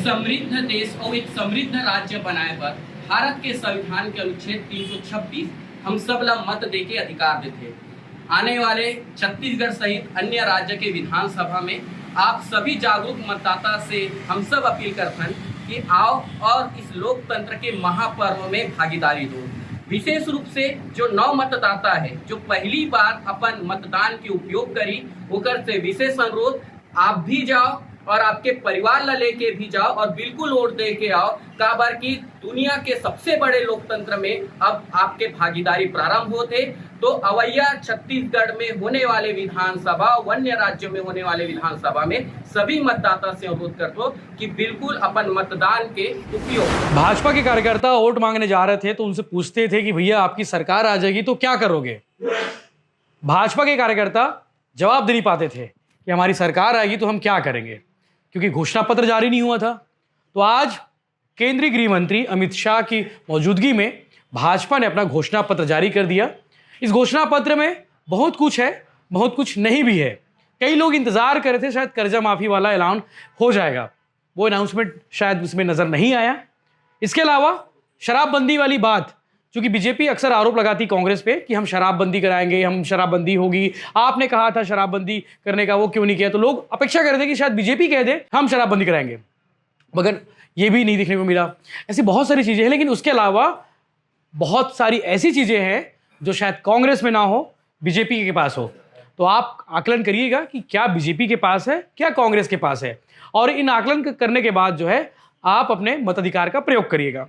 समृद्ध देश और एक समृद्ध राज्य बनाए पर भारत के संविधान के अनुच्छेद 326 हम सब ला मत देके अधिकार देते। आने वाले छत्तीसगढ़ सहित अन्य राज्य के विधानसभा में आप सभी जागरूक मतदाता से हम सब अपील करते हैं कि आओ और इस लोकतंत्र के महापर्व में भागीदारी दो। विशेष रूप से जो नव मतदाता है जो पहली बार अपन मतदान के उपयोग करी, ओकर से विशेष अनुरोध आप भी जाओ और आपके परिवार ला लेके भी जाओ और बिल्कुल वोट दे के आओ। काबर की दुनिया के सबसे बड़े लोकतंत्र में अब आपके भागीदारी प्रारंभ होते। तो अवैया छत्तीसगढ़ में होने वाले विधानसभा, अन्य राज्यों में होने वाले विधानसभा में सभी मतदाता से अनुरोध करते हो कि बिल्कुल अपन मतदान के उपयोग। भाजपा के कार्यकर्ता वोट मांगने जा रहे थे तो उनसे पूछते थे कि भैया आपकी सरकार आ जाएगी तो क्या करोगे। भाजपा के कार्यकर्ता जवाब दे नहीं पाते थे कि हमारी सरकार आएगी तो हम क्या करेंगे, क्योंकि घोषणा पत्र जारी नहीं हुआ था। तो आज केंद्रीय गृह मंत्री अमित शाह की मौजूदगी में भाजपा ने अपना घोषणा पत्र जारी कर दिया। इस घोषणा पत्र में बहुत कुछ है, बहुत कुछ नहीं भी है। कई लोग इंतजार कर रहे थे शायद कर्जा माफी वाला ऐलान हो जाएगा, वो अनाउंसमेंट शायद उसमें नजर नहीं आया। इसके अलावा शराबबंदी वाली बात, क्योंकि बीजेपी अक्सर आरोप लगाती कांग्रेस पे कि हम शराबबंदी कराएंगे, हम शराबबंदी होगी, आपने कहा था शराबबंदी करने का, वो क्यों नहीं किया। तो लोग अपेक्षा कर रहे थे कि शायद बीजेपी कह दे हम शराबबंदी कराएंगे, मगर ये भी नहीं देखने को मिला। ऐसी बहुत सारी चीजें हैं, लेकिन उसके अलावा बहुत सारी ऐसी चीजें हैं जो शायद कांग्रेस में ना हो, बीजेपी के पास हो। तो आप आकलन करिएगा कि क्या बीजेपी के पास है, क्या कांग्रेस के पास है, और इन आकलन करने के बाद जो है आप अपने मताधिकार का प्रयोग करिएगा।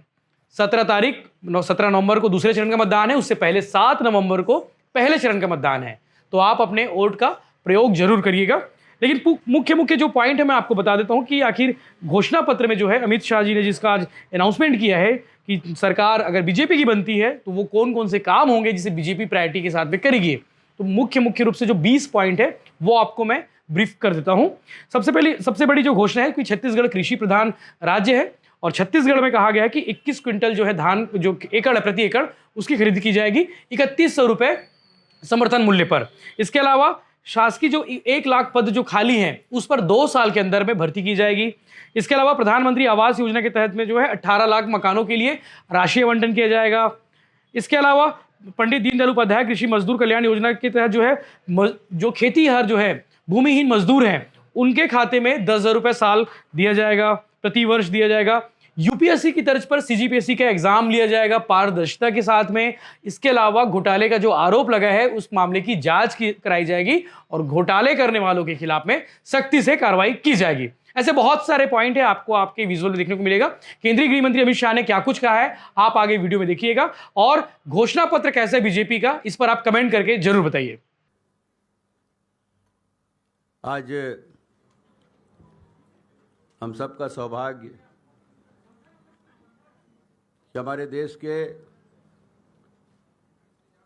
17 नवंबर को दूसरे चरण का मतदान है, उससे पहले 7 नवंबर को पहले चरण का मतदान है। तो आप अपने वोट का प्रयोग जरूर करिएगा। लेकिन मुख्य जो पॉइंट है मैं आपको बता देता हूं कि आखिर घोषणा पत्र में जो है अमित शाह जी ने जिसका आज अनाउंसमेंट किया है कि सरकार अगर बीजेपी की बनती है तो वो कौन कौन से काम होंगे जिसे बीजेपी प्रायोरिटी के साथ में करेगी। तो मुख्य रूप से जो 20 पॉइंट है वो आपको मैं ब्रीफ कर देता हूं। सबसे बड़ी जो घोषणा है कि छत्तीसगढ़ कृषि प्रधान राज्य है और छत्तीसगढ़ में कहा गया है कि 21 क्विंटल जो है धान जो एकड़ है प्रति एकड़ उसकी खरीद की जाएगी 3100 रुपए समर्थन मूल्य पर। इसके अलावा शासकीय जो 1 लाख पद जो खाली हैं उस पर 2 साल के अंदर में भर्ती की जाएगी। इसके अलावा प्रधानमंत्री आवास योजना के तहत में जो है 18 लाख मकानों के लिए राशि आवंटन किया जाएगा। इसके अलावा पंडित दीनदयाल उपाध्याय कृषि मजदूर कल्याण योजना के तहत जो है जो खेतीहर जो है भूमिहीन मजदूर हैं उनके खाते में 10,000 रुपये साल दिया जाएगा, प्रति वर्ष दिया जाएगा। यूपीएससी की तर्ज पर सीजीपीएससी का एग्जाम लिया जाएगा पारदर्शिता के साथ में। इसके अलावा घोटाले का जो आरोप लगा है उस मामले की जांच कराई जाएगी और घोटाले करने वालों के खिलाफ में सख्ती से कार्रवाई की जाएगी। ऐसे बहुत सारे पॉइंट है, आपको आपके विजुअल में देखने को मिलेगा। केंद्रीय गृह मंत्री अमित शाह ने क्या कुछ कहा है आप आगे वीडियो में देखिएगा, और घोषणा पत्र कैसा है बीजेपी का इस पर आप कमेंट करके जरूर बताइए। आज हम सबका सौभाग्य कि हमारे देश के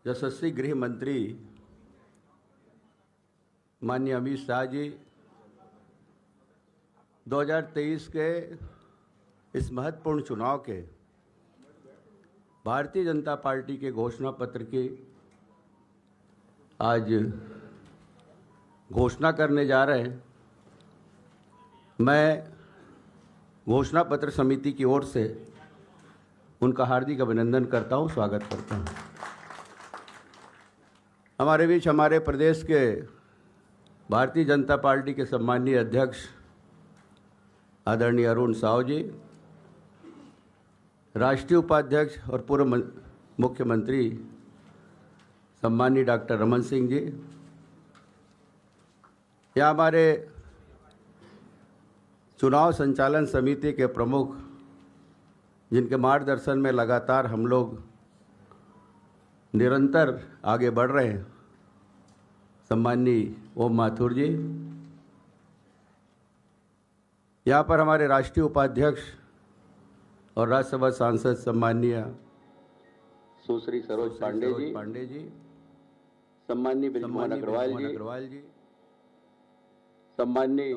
यशस्वी गृह मंत्री माननीय अमित शाह जी 2023 के इस महत्वपूर्ण चुनाव के भारतीय जनता पार्टी के घोषणा पत्र की आज घोषणा करने जा रहे हैं। मैं घोषणा पत्र समिति की ओर से उनका हार्दिक अभिनंदन करता हूं, स्वागत करता हूं। हमारे बीच हमारे प्रदेश के भारतीय जनता पार्टी के सम्माननीय अध्यक्ष आदरणीय अरुण साव जी, राष्ट्रीय उपाध्यक्ष और पूर्व मुख्यमंत्री सम्माननीय डॉक्टर रमन सिंह जी, या हमारे चुनाव संचालन समिति के प्रमुख जिनके मार्गदर्शन में लगातार हम लोग निरंतर आगे बढ़ रहे हैं, सम्माननीय ओम माथुर जी, यहाँ पर हमारे राष्ट्रीय उपाध्यक्ष और राज्यसभा सांसद सम्माननीय सुश्री सरोज पांडे जी, सम्माननीय ब्रिजमोहन अग्रवाल जी, सम्माननीय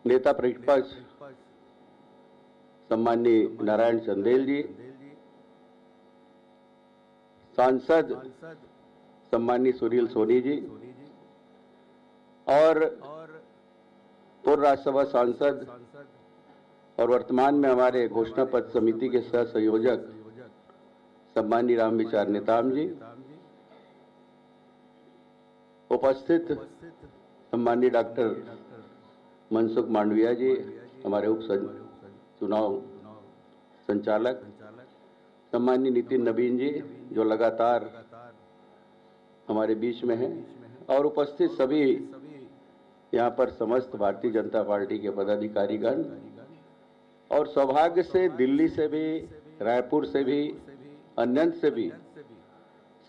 नेता प्रतिपक्ष सम्माननीय नारायण चंदेल जी, सांसद सम्माननीय सुनील सोनी जी, और पूर्व राज्यसभा सांसद और वर्तमान में हमारे घोषणा पत्र समिति के सह संयोजक सम्माननीय रामविचार नेताम जी, उपस्थित सम्माननीय डॉक्टर मनसुख मांडविया जी, हमारे उप चुनाव संचालक, सम्माननीय नितिन नवीन जी जो लगातार हमारे बीच में हैं, और उपस्थित सभी यहाँ पर समस्त भारतीय जनता पार्टी के पदाधिकारीगण, और सौभाग्य से दिल्ली से भी, रायपुर से भी, अन्यंत से भी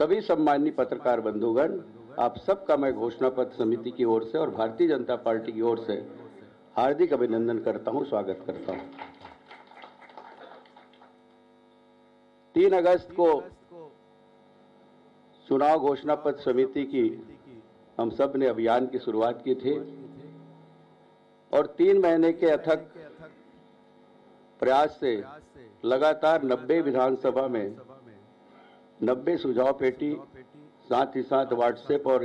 सभी सम्माननीय पत्रकार बंधुगण, आप सबका मैं घोषणा पत्र समिति की ओर से और भारतीय जनता पार्टी की ओर से हार्दिक अभिनंदन करता हूं, स्वागत करता हूं। 3 अगस्त को चुनाव घोषणा पत्र समिति की हम सब ने अभियान की शुरुआत की थी और 3 महीने के अथक प्रयास से लगातार 90 विधानसभा में 90 सुझाव पेटी, साथ ही साथ व्हाट्सएप और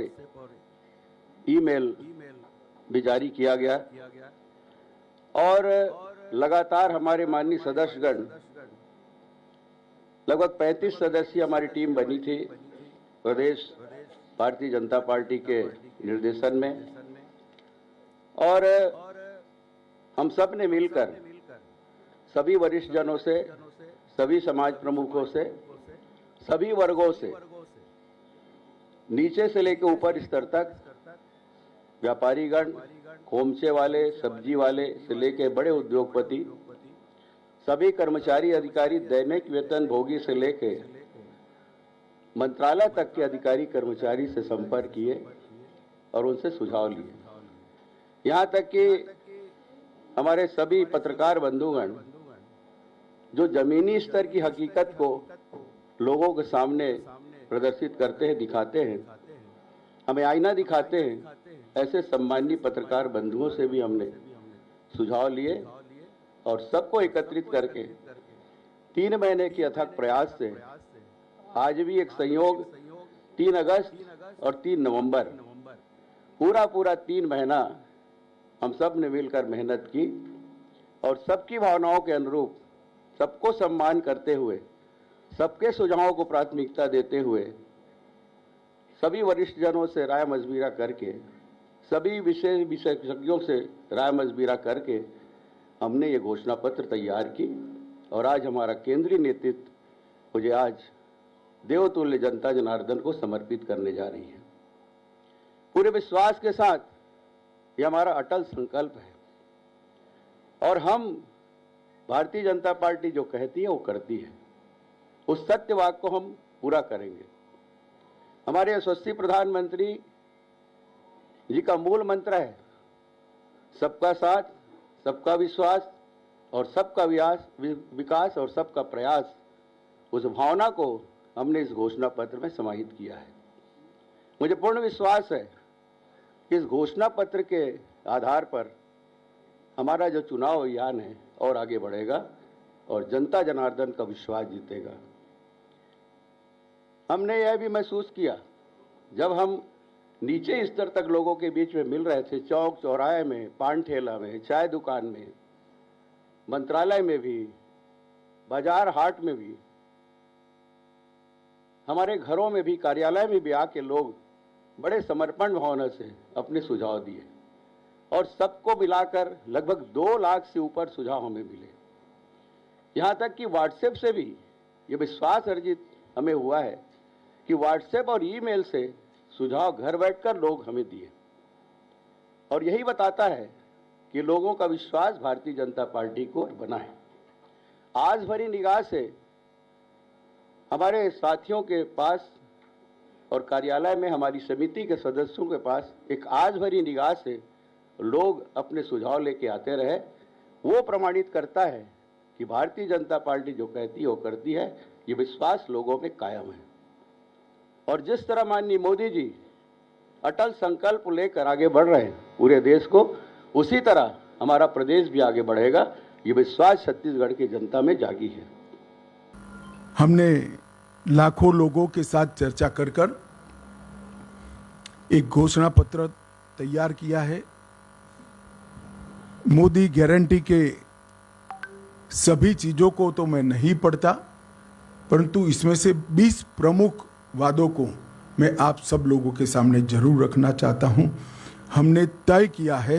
ईमेल भी जारी किया गया और लगातार हमारे माननीय सदस्यगण, लगभग 35 सदस्यीय हमारी टीम बनी थी प्रदेश भारतीय जनता पार्टी के निर्देशन में, और हम सब ने मिलकर सभी वरिष्ठ जनों से, सभी समाज प्रमुखों से, सभी वर्गों से, नीचे से लेकर ऊपर स्तर तक, व्यापारीगण, खोमचे वाले, सब्जी वाले से लेकर बड़े उद्योगपति, सभी कर्मचारी अधिकारी, दैनिक वेतन भोगी से लेकर मंत्रालय तक के अधिकारी कर्मचारी से संपर्क किए और उनसे सुझाव लिए। यहाँ तक कि हमारे सभी पत्रकार बंधुगण जो जमीनी स्तर की हकीकत को लोगों के सामने प्रदर्शित करते हैं, दिखाते हैं, हमें आईना दिखाते हैं, ऐसे सम्माननीय पत्रकार बंधुओं से भी हमने सुझाव लिए और सबको एकत्रित करके 3 महीने के अथक प्रयास से आज भी एक संयोग 3 अगस्त और 3 नवंबर पूरा 3 महीना हम सब ने मिलकर मेहनत की और सबकी भावनाओं के अनुरूप, सबको सम्मान करते हुए, सबके सुझावों को प्राथमिकता देते हुए, सभी वरिष्ठ जनों से राय मशविरा करके, सभी विशेषज्ञों से राय मशविरा करके हमने ये घोषणा पत्र तैयार की और आज हमारा केंद्रीय नेतृत्व मुझे आज देवतुल्य जनता जनार्दन को समर्पित करने जा रही है। पूरे विश्वास के साथ ये हमारा अटल संकल्प है और हम भारतीय जनता पार्टी जो कहती है वो करती है, उस सत्य वाक को हम पूरा करेंगे। हमारे यशस्वी प्रधानमंत्री जी का मूल मंत्र है सबका साथ, सबका विश्वास और सबका विकास और सबका प्रयास। उस भावना को हमने इस घोषणा पत्र में समाहित किया है। मुझे पूर्ण विश्वास है कि इस घोषणा पत्र के आधार पर हमारा जो चुनाव अभियान है और आगे बढ़ेगा और जनता जनार्दन का विश्वास जीतेगा। हमने यह भी महसूस किया जब हम नीचे स्तर तक लोगों के बीच में मिल रहे थे, चौक चौराहे में, पान ठेला में, चाय दुकान में, मंत्रालय में भी, बाजार हाट में भी, हमारे घरों में भी, कार्यालय में भी आके लोग बड़े समर्पण भावना से अपने सुझाव दिए और सबको मिलाकर लगभग 2 लाख से ऊपर सुझाव हमें मिले। यहाँ तक कि व्हाट्सएप से भी ये विश्वास अर्जित हमें हुआ है कि व्हाट्सएप और ईमेल से सुझाव घर बैठकर लोग हमें दिए और यही बताता है कि लोगों का विश्वास भारतीय जनता पार्टी को बना है। आज भरी निगाह से हमारे साथियों के पास और कार्यालय में हमारी समिति के सदस्यों के पास एक आज भरी निगाह से लोग अपने सुझाव लेके आते रहे, वो प्रमाणित करता है कि भारतीय जनता पार्टी जो कहती है वो करती है। ये विश्वास लोगों में कायम है और जिस तरह माननीय मोदी जी अटल संकल्प लेकर आगे बढ़ रहे हैं पूरे देश को, उसी तरह हमारा प्रदेश भी आगे बढ़ेगा। ये विश्वास छत्तीसगढ़ की जनता में जागी है। हमने लाखों लोगों के साथ चर्चा कर एक घोषणा पत्र तैयार किया है मोदी गारंटी के सभी चीज़ों को तो मैं नहीं पढ़ता, परंतु इसमें से 20 प्रमुख वादों को मैं आप सब लोगों के सामने जरूर रखना चाहता हूं। हमने तय किया है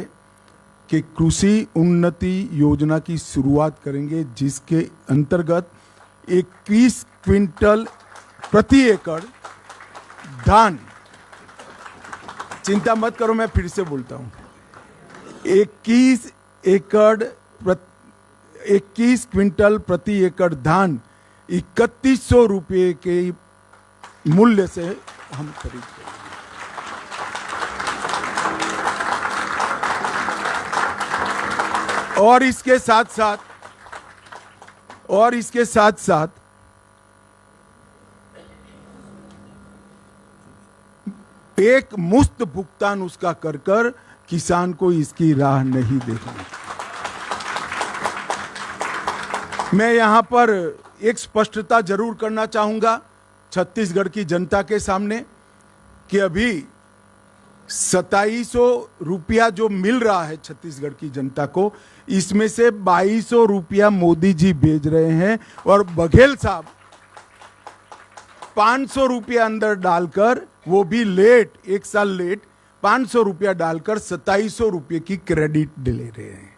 कि कृषि उन्नति योजना की शुरुआत करेंगे, जिसके अंतर्गत 21 क्विंटल प्रति एकड़ धान, चिंता मत करो मैं फिर से बोलता हूं, 21 क्विंटल प्रति एकड़ धान 3100 रुपये के मूल्य से हम खरीदते हैं। और इसके साथ साथ एक मुफ्त भुगतान उसका कर किसान को इसकी राह नहीं देखनी। मैं यहां पर एक स्पष्टता जरूर करना चाहूंगा छत्तीसगढ़ की जनता के सामने कि अभी 2700 रुपया जो मिल रहा है छत्तीसगढ़ की जनता को, इसमें से 2200 रुपया मोदी जी भेज रहे हैं और बघेल साहब 500 रुपया अंदर डालकर, वो भी लेट, एक साल लेट, 500 रुपया डालकर 2700 रुपये की क्रेडिट ले रहे हैं।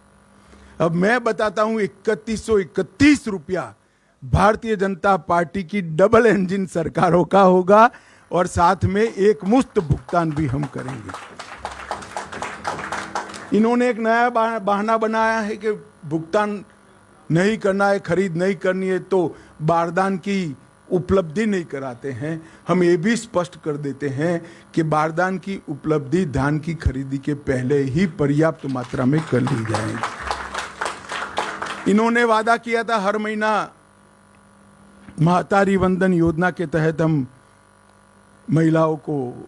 अब मैं बताता हूं 3131 रुपया भारतीय जनता पार्टी की डबल इंजन सरकारों का होगा और साथ में एक मुफ्त भुगतान भी हम करेंगे। इन्होंने एक नया बहाना बनाया है कि भुगतान नहीं करना है, खरीद नहीं करनी है तो बारदान की उपलब्धि नहीं कराते हैं। हम ये भी स्पष्ट कर देते हैं कि बारदान की उपलब्धि धान की खरीदी के पहले ही पर्याप्त मात्रा में कर ली जाएगी। इन्होंने वादा किया था हर महीना महतारी वंदन योजना के तहत हम महिलाओं को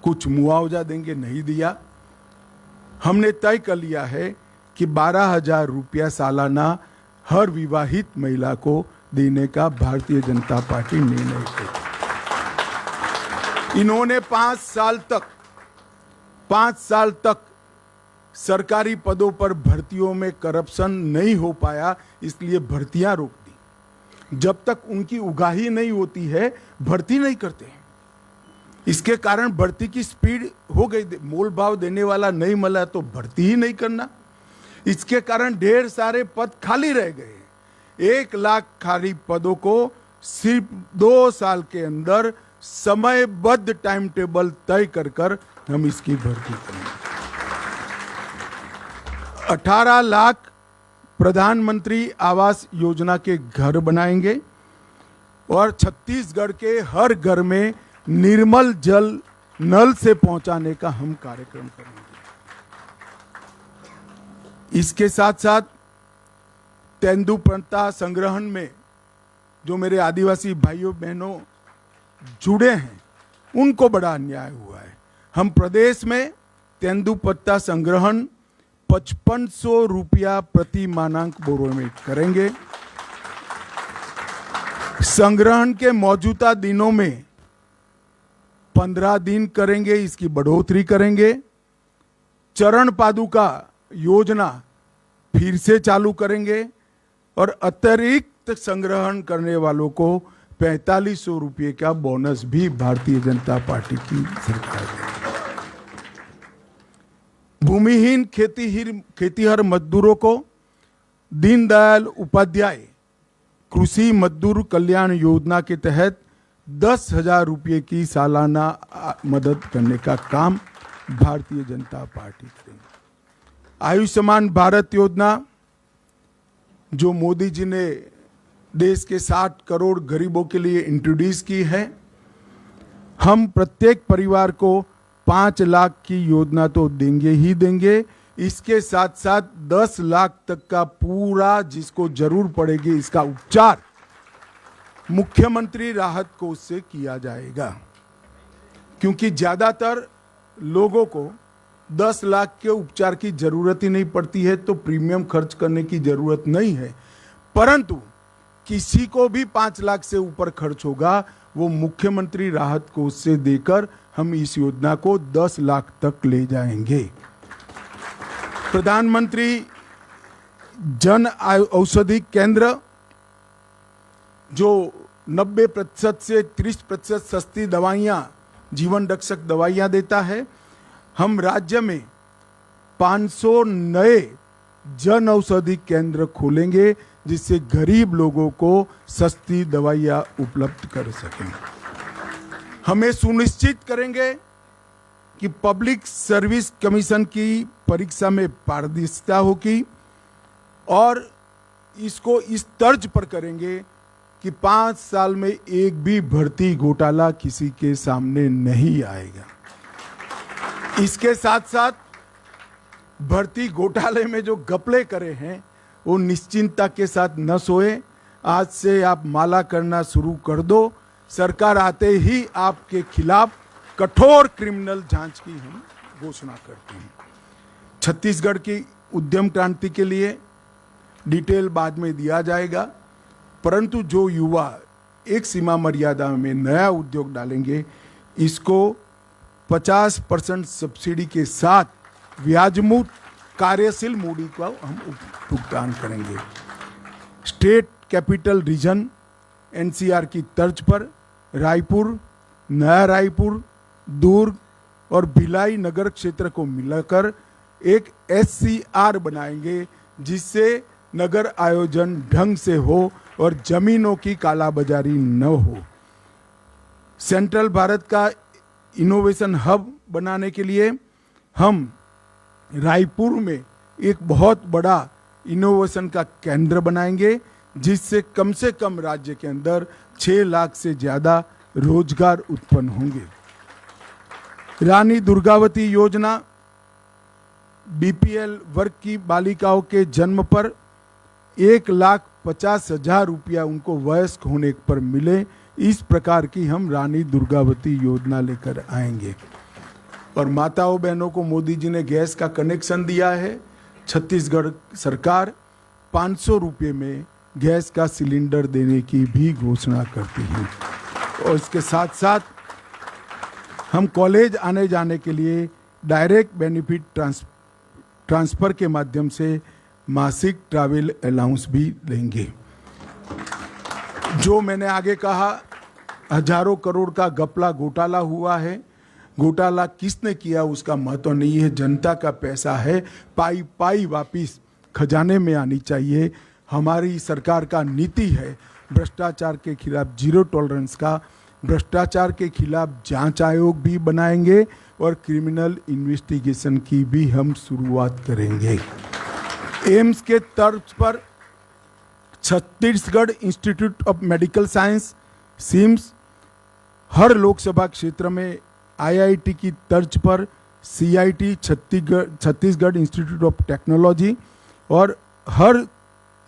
कुछ मुआवजा देंगे, नहीं दिया। हमने तय कर लिया है कि 12,000 रुपया सालाना हर विवाहित महिला को देने का भारतीय जनता पार्टी निर्णय की। इन्होंने 5 साल तक सरकारी पदों पर भर्तियों में करप्शन नहीं हो पाया, इसलिए भर्तियां रोक दी। जब तक उनकी उगाही नहीं होती है भर्ती नहीं करते हैं। इसके कारण भर्ती की स्पीड हो गई, मोल भाव देने वाला नहीं मिला तो भर्ती ही नहीं करना। इसके कारण ढेर सारे पद खाली रह गए। 1 लाख खाली पदों को सिर्फ 2 साल के अंदर समयबद्ध टाइम टेबल तय कर हम इसकी भर्ती करेंगे। 18 लाख प्रधानमंत्री आवास योजना के घर बनाएंगे और छत्तीसगढ़ के हर घर में निर्मल जल नल से पहुंचाने का हम कार्यक्रम करेंगे। इसके साथ साथ तेंदुपत्ता संग्रहण में जो मेरे आदिवासी भाइयों बहनों जुड़े हैं उनको बड़ा अन्याय हुआ है। हम प्रदेश में तेंदुपत्ता संग्रहण 5500 रुपया प्रति मानक बोरो में करेंगे। संग्रहण के मौजूदा दिनों में 15 दिन करेंगे, इसकी बढ़ोतरी करेंगे। चरण पादुका योजना फिर से चालू करेंगे और अतिरिक्त संग्रहण करने वालों को 4500 रुपये का बोनस भी भारतीय जनता पार्टी की सरकार देगी। भूमिहीन खेतीहर मजदूरों को दीनदयाल उपाध्याय कृषि मजदूर कल्याण योजना के तहत 10,000 रुपये की सालाना मदद करने का काम भारतीय जनता पार्टी करेगी। आयुष्मान भारत योजना जो मोदी जी ने देश के 60 करोड़ गरीबों के लिए इंट्रोड्यूस की है, हम प्रत्येक परिवार को 5 लाख की योजना तो देंगे ही देंगे। इसके साथ साथ 10 लाख तक का पूरा जिसको जरूर पड़ेगी इसका उपचार मुख्यमंत्री राहत कोष से किया जाएगा, क्योंकि ज्यादातर लोगों को 10 लाख के उपचार की जरूरत ही नहीं पड़ती है, तो प्रीमियम खर्च करने की जरूरत नहीं है। परंतु किसी को भी 5 लाख से ऊपर खर्च होगा वो मुख्यमंत्री राहत कोष से देकर हम इस योजना को 10 लाख तक ले जाएंगे। प्रधानमंत्री जन औषधि केंद्र जो 90% से 30% सस्ती दवाइयाँ, जीवन रक्षक दवाइयाँ देता है। हम राज्य में 500 नए जन औषधि केंद्र खोलेंगे जिससे गरीब लोगों को सस्ती दवाइयाँ उपलब्ध कर सकें। हमें सुनिश्चित करेंगे कि पब्लिक सर्विस कमीशन की परीक्षा में पारदर्शिता होगी और इसको इस तर्ज पर करेंगे कि 5 साल में एक भी भर्ती घोटाला किसी के सामने नहीं आएगा। इसके साथ साथ भर्ती घोटाले में जो घपले करे हैं वो निश्चिंतता के साथ न सोए। आज से आप माला करना शुरू कर दो। सरकार आते ही आपके खिलाफ कठोर क्रिमिनल जांच की हम घोषणा करते हैं। छत्तीसगढ़ की उद्यम क्रांति के लिए डिटेल बाद में दिया जाएगा, परंतु जो युवा एक सीमा मर्यादा में नया उद्योग डालेंगे, इसको 50% सब्सिडी के साथ ब्याजमुक्त कार्यशील मूडी का हम भुगतान करेंगे। स्टेट कैपिटल रीजन एनसीआर की तर्ज पर रायपुर, नया रायपुर, दुर्ग और भिलाई नगर क्षेत्र को मिलाकर एक एससीआर बनाएंगे जिससे नगर आयोजन ढंग से हो और जमीनों की कालाबाजारी न हो। सेंट्रल भारत का इनोवेशन हब बनाने के लिए हम रायपुर में एक बहुत बड़ा इनोवेशन का केंद्र बनाएंगे जिससे कम से कम राज्य के अंदर 6 लाख से ज़्यादा रोजगार उत्पन्न होंगे। रानी दुर्गावती योजना बीपीएल वर्ग की बालिकाओं के जन्म पर 1,50,000 रुपया उनको वयस्क होने पर मिले, इस प्रकार की हम रानी दुर्गावती योजना लेकर आएंगे। और माताओं बहनों को मोदी जी ने गैस का कनेक्शन दिया है। छत्तीसगढ़ सरकार 500 रुपये में गैस का सिलेंडर देने की भी घोषणा करती है। और इसके साथ साथ हम कॉलेज आने जाने के लिए डायरेक्ट बेनिफिट ट्रांसफर के माध्यम से मासिक ट्रैवल अलाउंस भी लेंगे। जो मैंने आगे कहा, हजारों करोड़ का घपला घोटाला हुआ है। घोटाला किसने किया उसका महत्व नहीं है, जनता का पैसा है, पाई पाई वापिस खजाने में आनी चाहिए। हमारी सरकार का नीति है भ्रष्टाचार के खिलाफ जीरो टॉलरेंस का। भ्रष्टाचार के खिलाफ जांच आयोग भी बनाएंगे और क्रिमिनल इन्वेस्टिगेशन की भी हम शुरुआत करेंगे। एम्स के तर्ज पर Chhattisgarh institute of medical science CIMS, हर लोकसभा क्षेत्र में आईआईटी की तर्ज पर CIT Chhattisgarh institute of technology और हर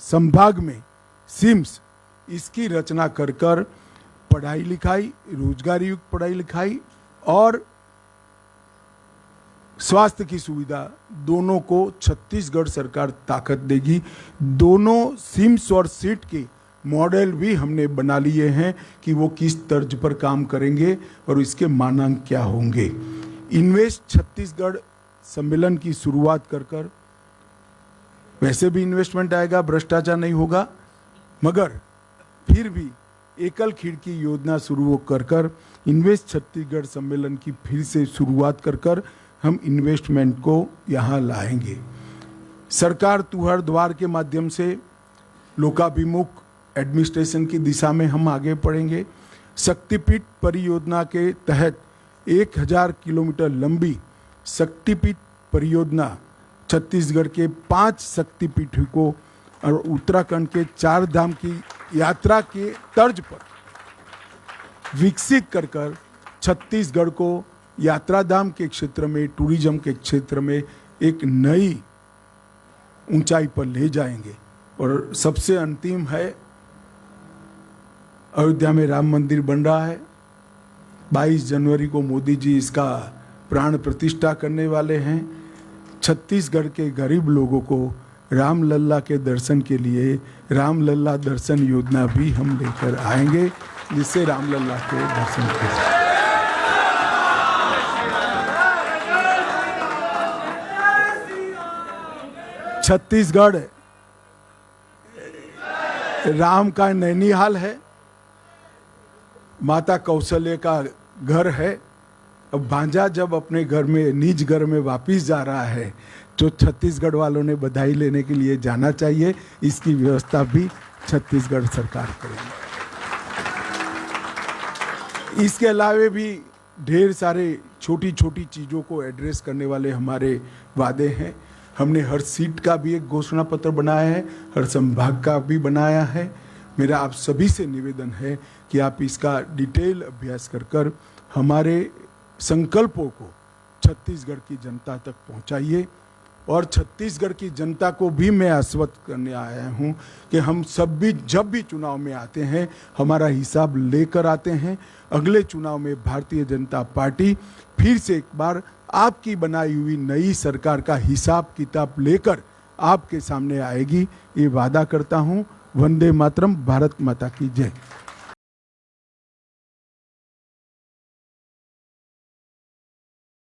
संभाग में सिम्स, इसकी रचना कर कर पढ़ाई लिखाई, रोजगार युक्त पढ़ाई लिखाई और स्वास्थ्य की सुविधा दोनों को छत्तीसगढ़ सरकार ताकत देगी। दोनों सिम्स और सीट के मॉडल भी हमने बना लिए हैं कि वो किस तर्ज पर काम करेंगे और इसके मानांक क्या होंगे। इन्वेस्ट छत्तीसगढ़ सम्मेलन की शुरुआत कर कर वैसे भी इन्वेस्टमेंट आएगा, भ्रष्टाचार नहीं होगा, मगर फिर भी एकल खिड़की योजना शुरू कर कर इन्वेस्ट छत्तीसगढ़ सम्मेलन की फिर से शुरुआत कर कर हम इन्वेस्टमेंट को यहाँ लाएंगे। सरकार तुहर द्वार के माध्यम से लोकाभिमुख एडमिनिस्ट्रेशन की दिशा में हम आगे बढ़ेंगे। शक्तिपीठ परियोजना के तहत 1000 किलोमीटर लंबी शक्तिपीठ परियोजना छत्तीसगढ़ के 5 शक्तिपीठों को और उत्तराखंड के 4 धाम की यात्रा के तर्ज पर विकसित कर कर छत्तीसगढ़ को यात्रा धाम के क्षेत्र में, टूरिज्म के क्षेत्र में एक नई ऊंचाई पर ले जाएंगे। और सबसे अंतिम है, अयोध्या में राम मंदिर बन रहा है। 22 जनवरी को मोदी जी इसका प्राण प्रतिष्ठा करने वाले हैं। छत्तीसगढ़ के गरीब लोगों को रामलल्ला के दर्शन के लिए रामलल्ला दर्शन योजना भी हम लेकर आएंगे, जिससे रामलल्ला के दर्शन करें। छत्तीसगढ़ राम का नैनीहाल है, माता कौशल्य का घर है। अब भांजा जब अपने घर में, निज घर में वापिस जा रहा है तो छत्तीसगढ़ वालों ने बधाई लेने के लिए जाना चाहिए। इसकी व्यवस्था भी छत्तीसगढ़ सरकार करेगी। इसके अलावे भी ढेर सारे छोटी छोटी चीज़ों को एड्रेस करने वाले हमारे वादे हैं। हमने हर सीट का भी एक घोषणा पत्र बनाया है, हर संभाग का भी बनाया है। मेरा आप सभी से निवेदन है कि आप इसका डिटेल अभ्यास कर हमारे संकल्पों को छत्तीसगढ़ की जनता तक पहुंचाइए। और छत्तीसगढ़ की जनता को भी मैं आश्वस्त करने आया हूं कि हम सब भी जब भी चुनाव में आते हैं हमारा हिसाब लेकर आते हैं। अगले चुनाव में भारतीय जनता पार्टी फिर से एक बार आपकी बनाई हुई नई सरकार का हिसाब किताब लेकर आपके सामने आएगी, ये वादा करता हूं। वंदे मातरम। भारत माता की जय।